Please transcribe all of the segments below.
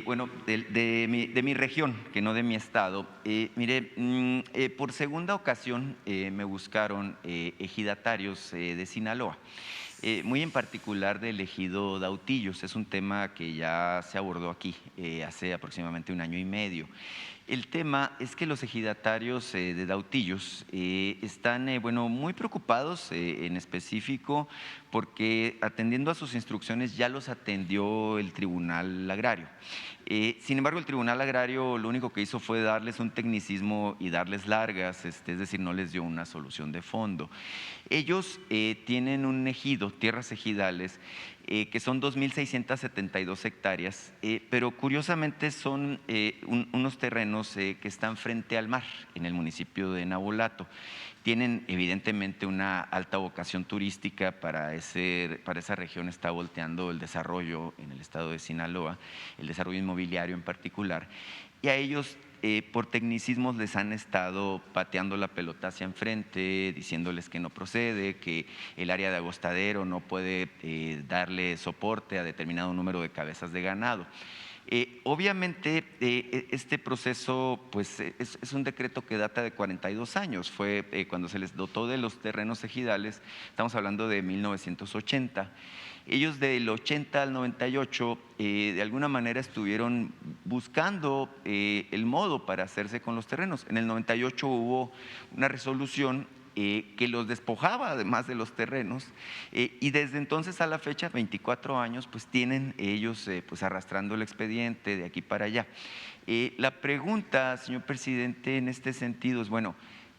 Bueno, de mi región, que no de mi estado. Mire, por segunda ocasión me buscaron ejidatarios de Sinaloa. Muy en particular del ejido Dautillos. Es un tema que ya se abordó aquí hace aproximadamente un año y medio. El tema es que los ejidatarios de Dautillos están bueno, muy preocupados en específico porque atendiendo a sus instrucciones ya los atendió el Tribunal Agrario. Sin embargo, el Tribunal Agrario lo único que hizo fue darles un tecnicismo y darles largas, es decir, no les dio una solución de fondo. Ellos tienen un ejido, tierras ejidales, que son 2.672 hectáreas, pero curiosamente son unos terrenos que están frente al mar, en el municipio de Navolato. Tienen evidentemente una alta vocación turística, para esa región está volteando el desarrollo en el estado de Sinaloa, el desarrollo inmobiliario en particular, y a ellos por tecnicismos les han estado pateando la pelota hacia enfrente, diciéndoles que no procede, que el área de agostadero no puede darle soporte a determinado número de cabezas de ganado. Obviamente, este proceso pues, es un decreto que data de 42 años, fue cuando se les dotó de los terrenos ejidales, estamos hablando de 1980. Ellos del 80 al 98 de alguna manera estuvieron buscando el modo para hacerse con los terrenos. En el 98 hubo una resolución que los despojaba además de los terrenos y desde entonces a la fecha, 24 años, pues tienen ellos pues arrastrando el expediente de aquí para allá. La pregunta, señor presidente, en este sentido es, bueno,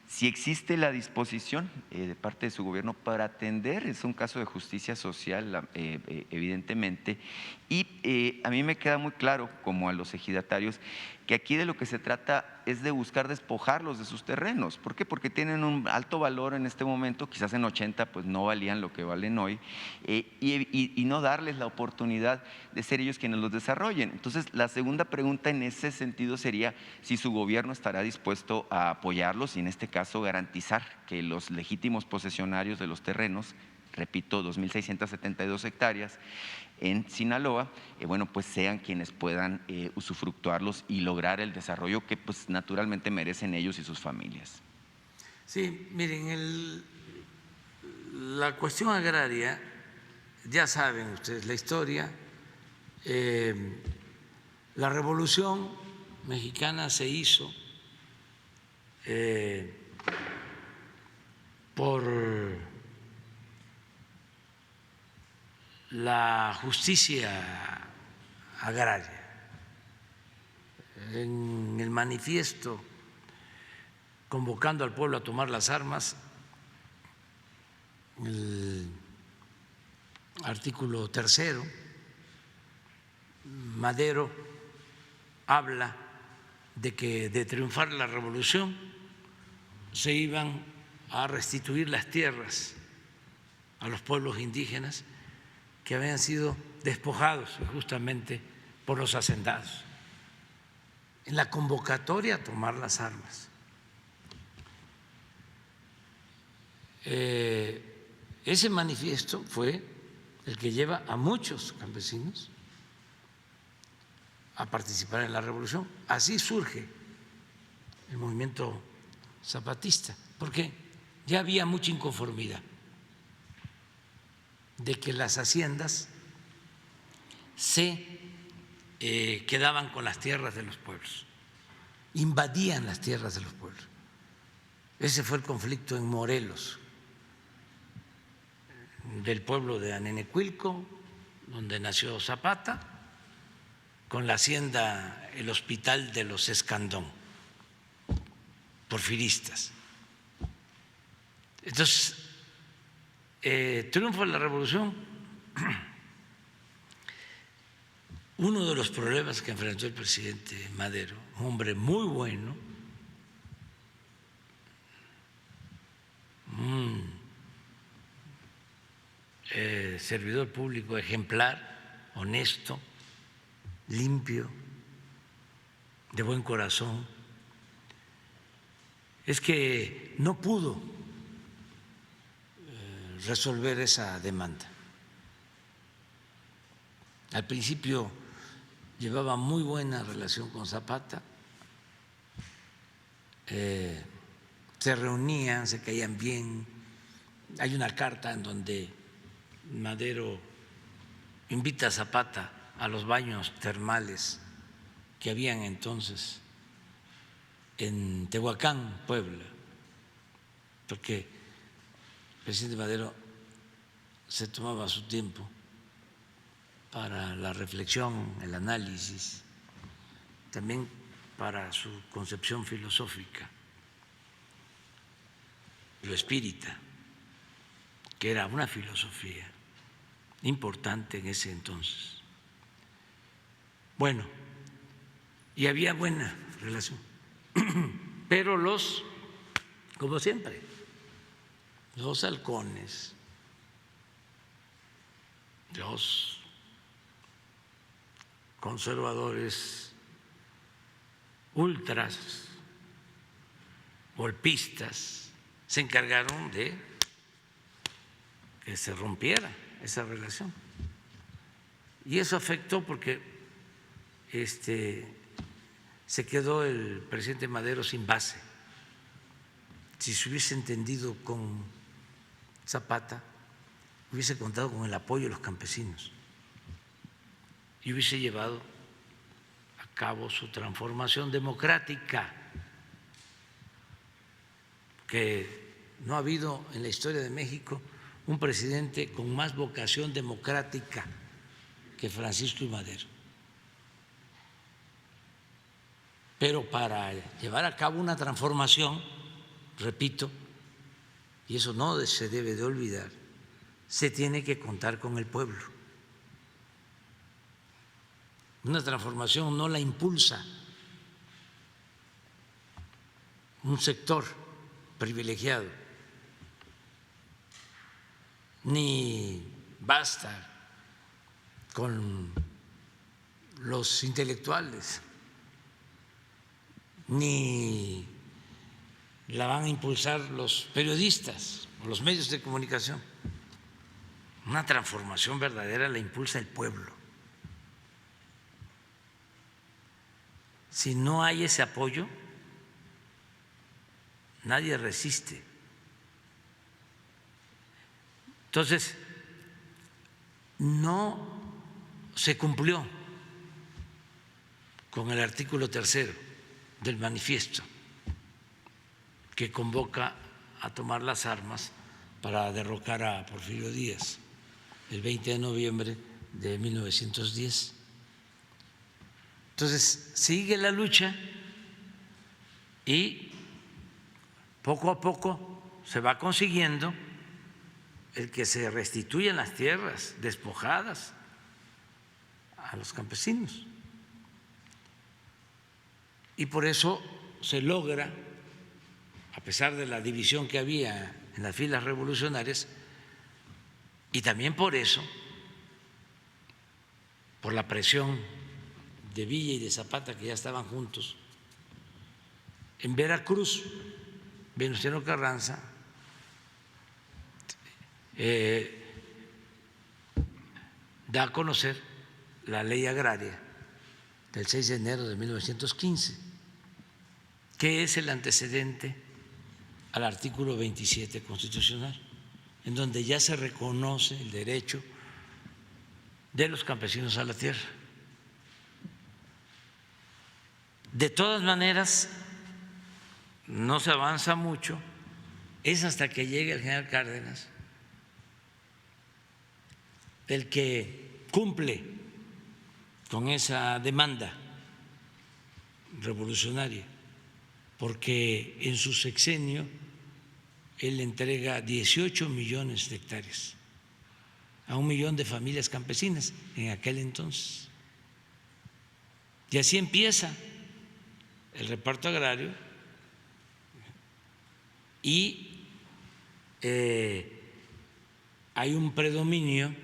si existe la disposición de parte de su gobierno para atender, es un caso de justicia social evidentemente, y a mí me queda muy claro, como a los ejidatarios, que aquí de lo que se trata es de buscar despojarlos de sus terrenos. ¿Por qué? Porque tienen un alto valor en este momento, quizás en 80 pues no valían lo que valen hoy, y no darles la oportunidad de ser ellos quienes los desarrollen. Entonces, la segunda pregunta en ese sentido sería si su gobierno estará dispuesto a apoyarlos y en este caso garantizar que los legítimos posesionarios de los terrenos, repito, 2.672 hectáreas en Sinaloa, bueno, pues sean quienes puedan usufructuarlos y lograr el desarrollo que pues naturalmente merecen ellos y sus familias. Sí, miren, la cuestión agraria, ya saben ustedes la historia, la Revolución Mexicana se hizo por la justicia agraria. En el manifiesto convocando al pueblo a tomar las armas, el artículo 3, Madero habla de que de triunfar la revolución se iban a restituir las tierras a los pueblos indígenas que habían sido despojados justamente por los hacendados, en la convocatoria a tomar las armas. Ese manifiesto fue el que lleva a muchos campesinos a participar en la revolución. Así surge el movimiento zapatista, porque ya había mucha inconformidad de que las haciendas se quedaban con las tierras de los pueblos, invadían las tierras de los pueblos. Ese fue el conflicto en Morelos, del pueblo de Anenecuilco, donde nació Zapata, con la hacienda El Hospital de los Escandón, porfiristas. Entonces, triunfo de la revolución. Uno de los problemas que enfrentó el presidente Madero, un hombre muy bueno, servidor público ejemplar, honesto, limpio, de buen corazón, es que no pudo resolver esa demanda. Al principio llevaba muy buena relación con Zapata, se reunían, se caían bien. Hay una carta en donde Madero invita a Zapata a los baños termales que habían entonces en Tehuacán, Puebla, porque el presidente Madero se tomaba su tiempo para la reflexión, el análisis, también para su concepción filosófica, lo espírita, que era una filosofía importante en ese entonces. Bueno, y había buena relación, pero como siempre, los halcones, los conservadores ultras, golpistas, se encargaron de que se rompiera esa relación. Y eso afectó porque se quedó el presidente Madero sin base. Si se hubiese entendido con Zapata, hubiese contado con el apoyo de los campesinos y hubiese llevado a cabo su transformación democrática, que no ha habido en la historia de México un presidente con más vocación democrática que Francisco I. Madero. Pero para llevar a cabo una transformación, repito, y eso no se debe de olvidar, se tiene que contar con el pueblo. Una transformación no la impulsa un sector privilegiado, ni basta con los intelectuales, ni la van a impulsar los periodistas o los medios de comunicación. Una transformación verdadera la impulsa el pueblo. Si no hay ese apoyo, nadie resiste. Entonces, no se cumplió con el artículo 3 del manifiesto que convoca a tomar las armas para derrocar a Porfirio Díaz el 20 de noviembre de 1910. Entonces, sigue la lucha y poco a poco se va consiguiendo el que se restituyan las tierras despojadas a los campesinos. Y por eso se logra, a pesar de la división que había en las filas revolucionarias, y también por eso, por la presión de Villa y de Zapata, que ya estaban juntos, en Veracruz, Venustiano Carranza da a conocer la ley agraria del 6 de enero de 1915, que es el antecedente al artículo 27 constitucional, en donde ya se reconoce el derecho de los campesinos a la tierra. De todas maneras, no se avanza mucho, es hasta que llegue el general Cárdenas el que cumple con esa demanda revolucionaria, porque en su sexenio él entrega 18 millones de hectáreas a 1 millón de familias campesinas en aquel entonces. Y así empieza el reparto agrario y hay un predominio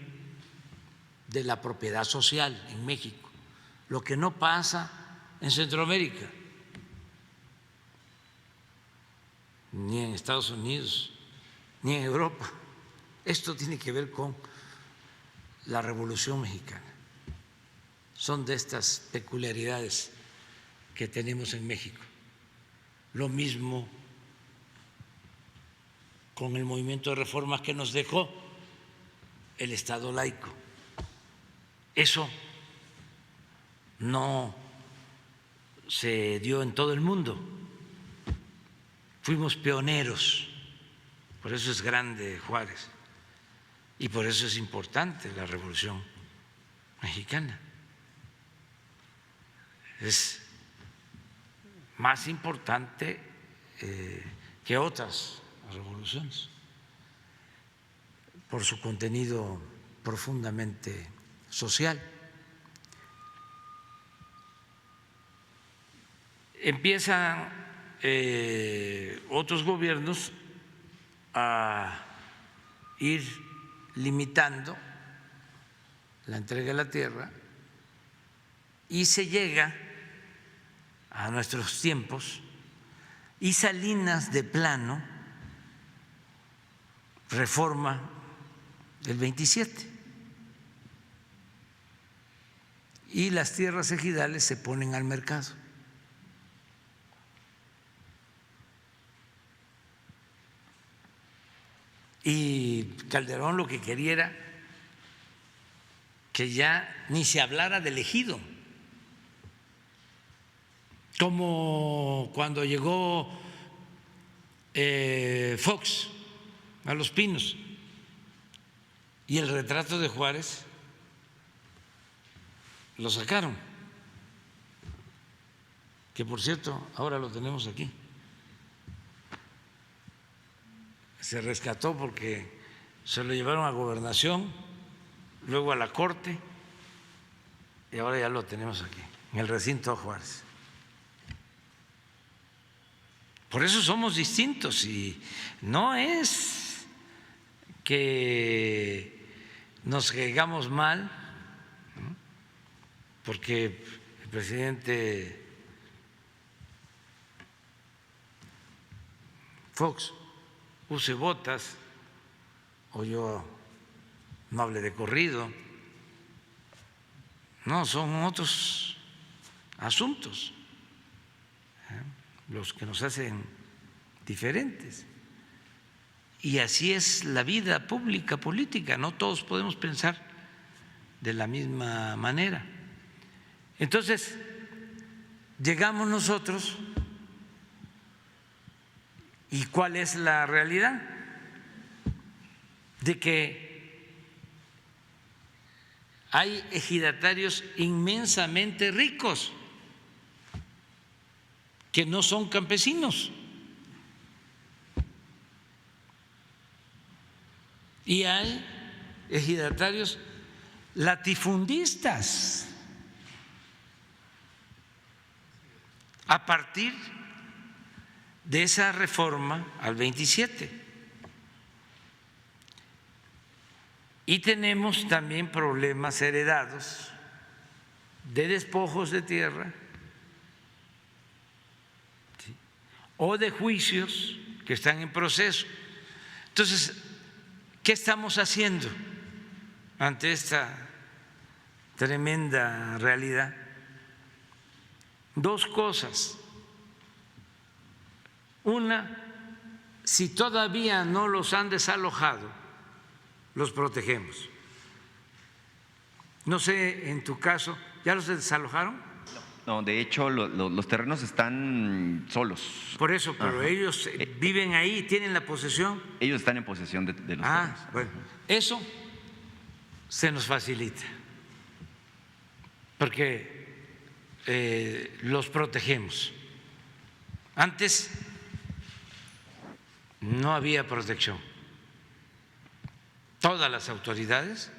de la propiedad social en México, lo que no pasa en Centroamérica, ni en Estados Unidos, ni en Europa. Esto tiene que ver con la Revolución Mexicana. son de estas peculiaridades que tenemos en México. Lo mismo con el movimiento de reformas que nos dejó el Estado laico. Eso no se dio en todo el mundo. Fuimos pioneros, por eso es grande Juárez y por eso es importante la Revolución Mexicana. Es más importante que otras revoluciones por su contenido profundamente social. Empiezan otros gobiernos a ir limitando la entrega de la tierra y se llega a nuestros tiempos y Salinas de plano reforma el 27 y las tierras ejidales se ponen al mercado. Y Calderón lo que quería era que ya ni se hablara del ejido, como cuando llegó Fox a Los Pinos y el retrato de Juárez lo sacaron, que por cierto ahora lo tenemos aquí. Se rescató porque se lo llevaron a Gobernación, luego a la Corte y ahora ya lo tenemos aquí, en el recinto Juárez. Por eso somos distintos y no es que nos caigamos mal, ¿no? Porque el presidente Fox use botas o yo no hable de corrido. No, son otros asuntos los que nos hacen diferentes. Y así es la vida pública, política, no todos podemos pensar de la misma manera. Entonces, llegamos nosotros, ¿y cuál es la realidad? De que hay ejidatarios inmensamente ricos que no son campesinos. Y hay ejidatarios latifundistas a partir de esa reforma al 27. Y tenemos también problemas heredados de despojos de tierra, ¿sí?, o de juicios que están en proceso. Entonces, ¿qué estamos haciendo ante esta tremenda realidad? Dos cosas. Una, si todavía no los han desalojado, los protegemos. No sé, en tu caso, ¿ya los desalojaron? No, de hecho los terrenos están solos. Por eso, pero Ajá. ellos viven ahí, tienen la posesión. Ellos están en posesión de los terrenos. Bueno, eso se nos facilita, porque los protegemos. Antes no había protección. Todas las autoridades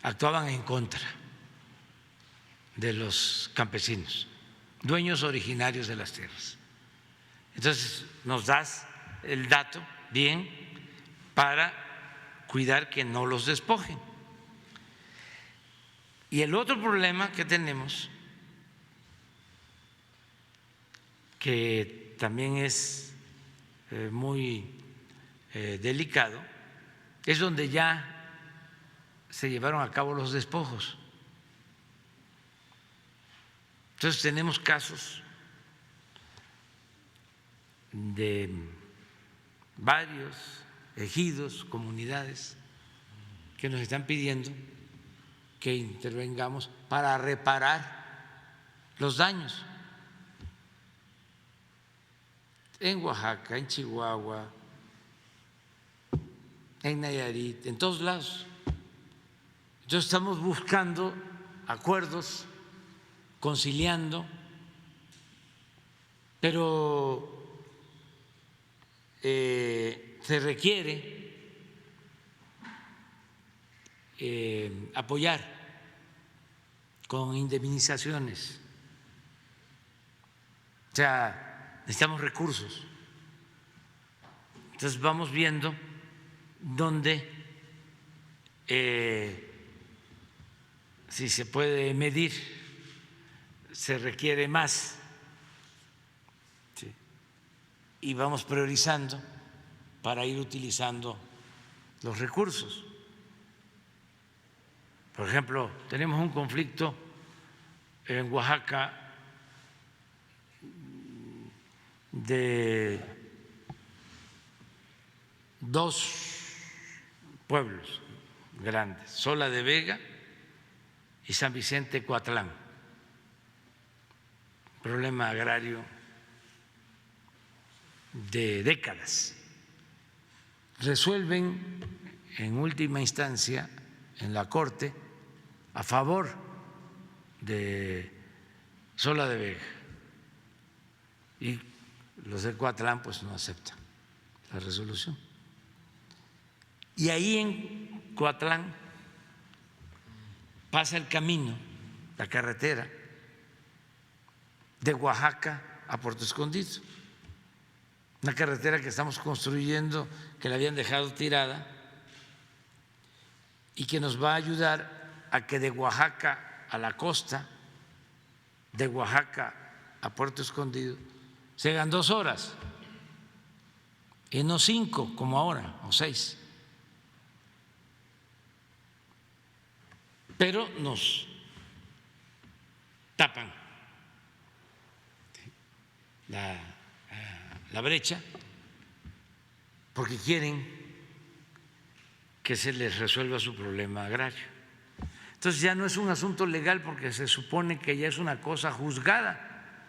actuaban en contra de los campesinos, dueños originarios de las tierras. Entonces, nos das el dato bien para cuidar que no los despojen. Y el otro problema que tenemos, que también es muy delicado, es donde ya se llevaron a cabo los despojos. Entonces tenemos casos de varios ejidos, comunidades que nos están pidiendo que intervengamos para reparar los daños. En Oaxaca, en Chihuahua, en Nayarit, en todos lados. Entonces estamos buscando acuerdos, conciliando, pero se requiere apoyar con indemnizaciones. O sea, necesitamos recursos. Entonces vamos viendo dónde si se puede medir, se requiere más. Sí. Y vamos priorizando para ir utilizando los recursos. Por ejemplo, tenemos un conflicto en Oaxaca de dos pueblos grandes, Sola de Vega y San Vicente Coatlán, problema agrario de décadas. Resuelven en última instancia en la Corte a favor de Sola de Vega y los de Coatlán pues no aceptan la resolución. Y ahí en Coatlán pasa el camino, la carretera de Oaxaca a Puerto Escondido, una carretera que estamos construyendo, que la habían dejado tirada y que nos va a ayudar a que de Oaxaca a la costa, de Oaxaca a Puerto Escondido, se hagan 2 horas y no 5 como ahora, o 6. Pero nos tapan la brecha porque quieren que se les resuelva su problema agrario. Entonces ya no es un asunto legal porque se supone que ya es una cosa juzgada.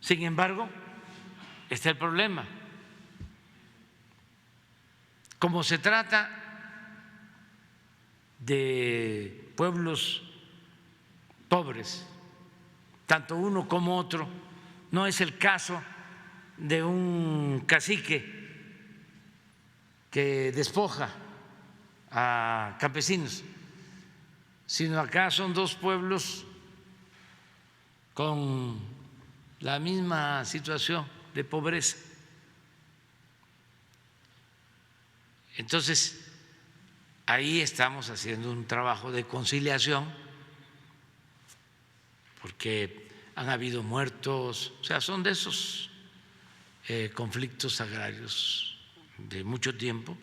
Sin embargo, está el problema. Como se trata de pueblos pobres, tanto uno como otro, no es el caso de un cacique que despoja a campesinos, sino acá son 2 pueblos con la misma situación de pobreza. Entonces, ahí estamos haciendo un trabajo de conciliación porque han habido muertos, o sea, son de esos conflictos agrarios de mucho tiempo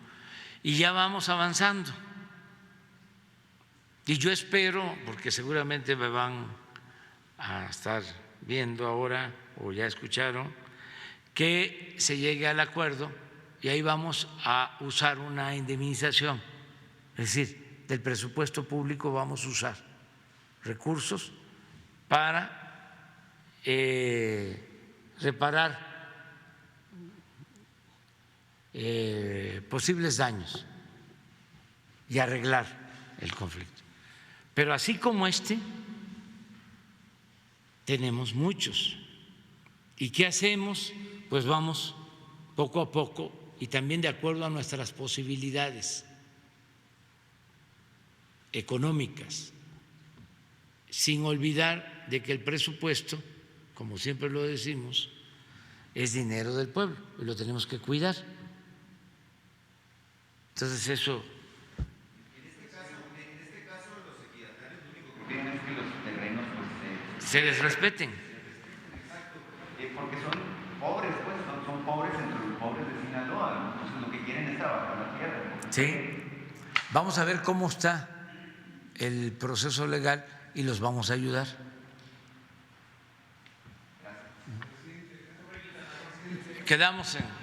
y ya vamos avanzando. Y yo espero, porque seguramente me van a estar viendo ahora o ya escucharon, que se llegue al acuerdo y ahí vamos a usar una indemnización. Es decir, del presupuesto público vamos a usar recursos para reparar posibles daños y arreglar el conflicto. Pero así como este, tenemos muchos. ¿Y qué hacemos? Pues vamos poco a poco y también de acuerdo a nuestras posibilidades económicas, sin olvidar de que el presupuesto, como siempre lo decimos, es dinero del pueblo y lo tenemos que cuidar. Entonces eso… En este caso los ejidatarios lo único que quieren es que los terrenos pues, se les respeten. Exacto, porque son pobres, pues son pobres entre los pobres de Sinaloa, ¿no? Entonces lo que quieren es trabajar la tierra. Sí, vamos a ver cómo está el proceso legal y los vamos a ayudar. Quedamos en